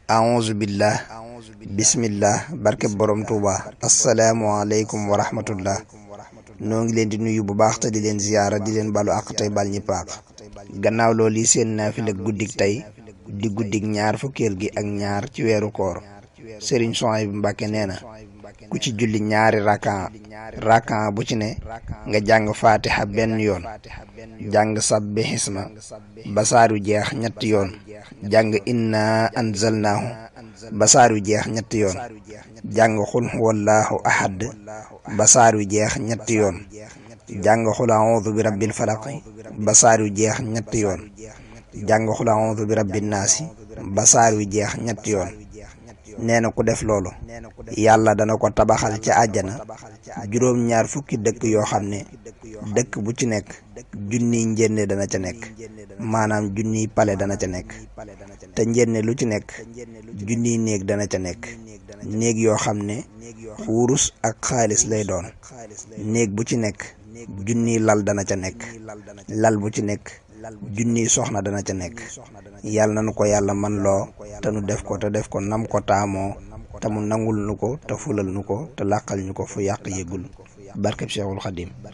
a'uuzu billah bismillah barke borom Tuuba asalaamualeykum wa rahmatullah. noo ngi leen di nuyu bu baax te di leen ziyaara di leen balu àq tey bal ñëpp àq. gannaaw loolu yi seen naafila guddik tey di guddik ñaar fukkeel gi ak ñaar ci weeru koor. Sëriñ Suhaybu Mbàkke nee na ku ci julli ñaari rakan bu ci ne nga jàng fatiha benn yoon, jàng sabbi xisma ba saar wi jeex ñetti yoon, jàng inna anzalnaahu ba saar wi jeex ñetti yoon, jàng xul huwallaahu ahad ba saar wi jeex ñetti yoon, jàng xul a'uudu bi rabbil falaq ba saar wi jeex ñetti yoon, jàng xul a'uudu bi rabbin naasi ba saar wi jeex ñetti yoon. nee na ku def loolu yàlla dana ko tabaxal ca àjjana juróom-ñaar fukki dëkk yoo xam ne dëkk bu ci nekk junniy njénne dana ca nekk, maanaam junniy pale dana ca nekk, te njénne lu ci nekk junniy néeg dana ca nekk. néeg yoo xam ne wurus ak xaalis lay doon. néeg bu ci nekk junniy lal dana ca nekk, lal bu ci nekk junniy soxna dana ca nekk. yàlla nanu ko yàlla man loo te nu def ko te def ko nam ko taamoo, te mu nangul nu ko te fulal nu ko te làqal ñu ko fu yàq yëggul barkeb Seexul Xadim.